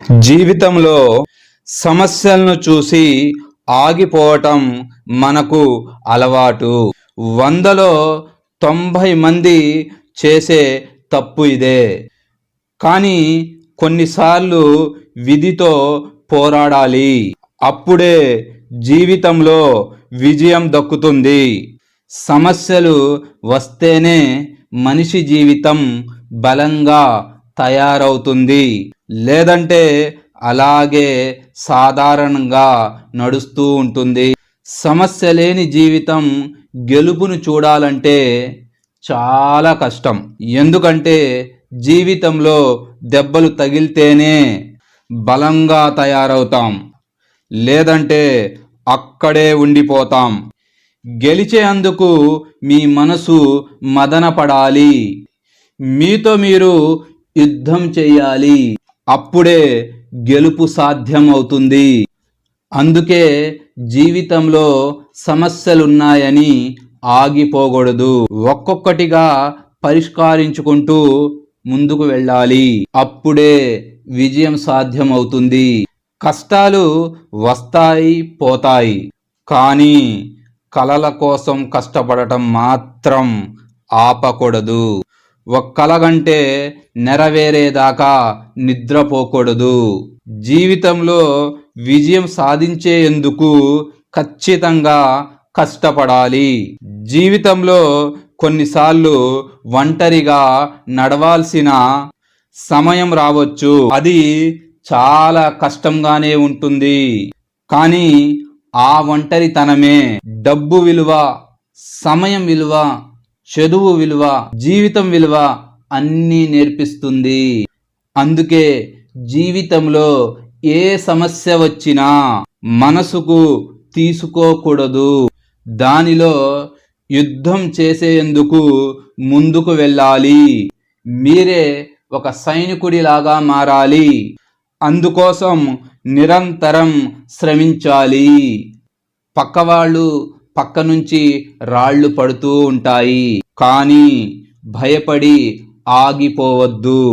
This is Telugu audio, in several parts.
జీవితంలో సమస్యలను చూసి ఆగిపోవటం మనకు అలవాటు. 100లో 90 మంది చేసే తప్పు ఇదే. కానీ కొన్నిసార్లు విధితో పోరాడాలి. అప్పుడే జీవితంలో విజయం దక్కుతుంది. సమస్యలు వస్తేనే మనిషి జీవితం బలంగా తయారవుతుంది. లేదంటే అలాగే సాధారణంగా నడుస్తూ ఉంటుంది. సమస్య లేని జీవితం గెలుపును చూడాలంటే చాలా కష్టం. ఎందుకంటే జీవితంలో దెబ్బలు తగిలితేనే బలంగా తయారవుతాం, లేదంటే అక్కడే ఉండిపోతాం. గెలిచేందుకు మీ మనసు మదనపడాలి, మీతో మీరు యుద్ధం చేయాలి. అప్పుడే గెలుపు సాధ్యమవుతుంది. అందుకే జీవితంలో సమస్యలున్నాయని ఆగిపోకూడదు. ఒక్కొక్కటిగా పరిష్కరించుకుంటూ ముందుకు వెళ్ళాలి. అప్పుడే విజయం సాధ్యమవుతుంది. కష్టాలు వస్తాయి పోతాయి, కానీ కలల కోసం కష్టపడటం మాత్రం ఆపకూడదు. ఒక కల కంటే నెరవేరేదాకా నిద్రపోకూడదు. జీవితంలో విజయం సాధించేందుకు ఖచ్చితంగా కష్టపడాలి. జీవితంలో కొన్నిసార్లు ఒంటరిగా నడవాల్సిన సమయం రావచ్చు. అది చాలా కష్టంగానే ఉంటుంది. కానీ ఆ ఒంటరితనమే డబ్బు విలువ, సమయం విలువ, చదువు విలువ, జీవితం విలువ అన్నీ నేర్పిస్తుంది. అందుకే జీవితంలో ఏ సమస్య వచ్చినా మనసుకు తీసుకోకూడదు. దానిలో యుద్ధం చేసేందుకు ముందుకు వెళ్ళాలి. మీరే ఒక సైనికుడిలాగా మారాలి. అందుకోసం నిరంతరం శ్రమించాలి. పక్కవాళ్ళు పక్క నుంచి రాళ్ళు పడుతూ ఉంటాయి, కానీ భయపడి ఆగిపోవద్దు.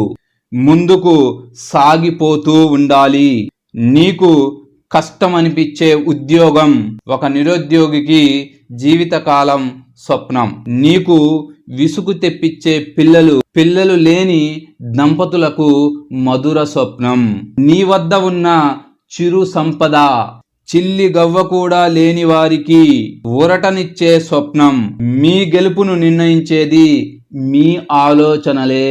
ముందుకు సాగిపోతూ ఉండాలి. నీకు కష్టం అనిపించే ఉద్యోగం ఒక నిరుద్యోగికి జీవితకాలం స్వప్నం. నీకు విసుగు తెప్పించే పిల్లలు లేని దంపతులకు మధుర స్వప్నం. నీ వద్ద ఉన్న చిరు సంపద చిల్లి గవ్వ కూడా లేని వారికి ఊరటనిచ్చే స్వప్నం. మీ గెలుపును నిర్ణయించేది మీ ఆలోచనలే.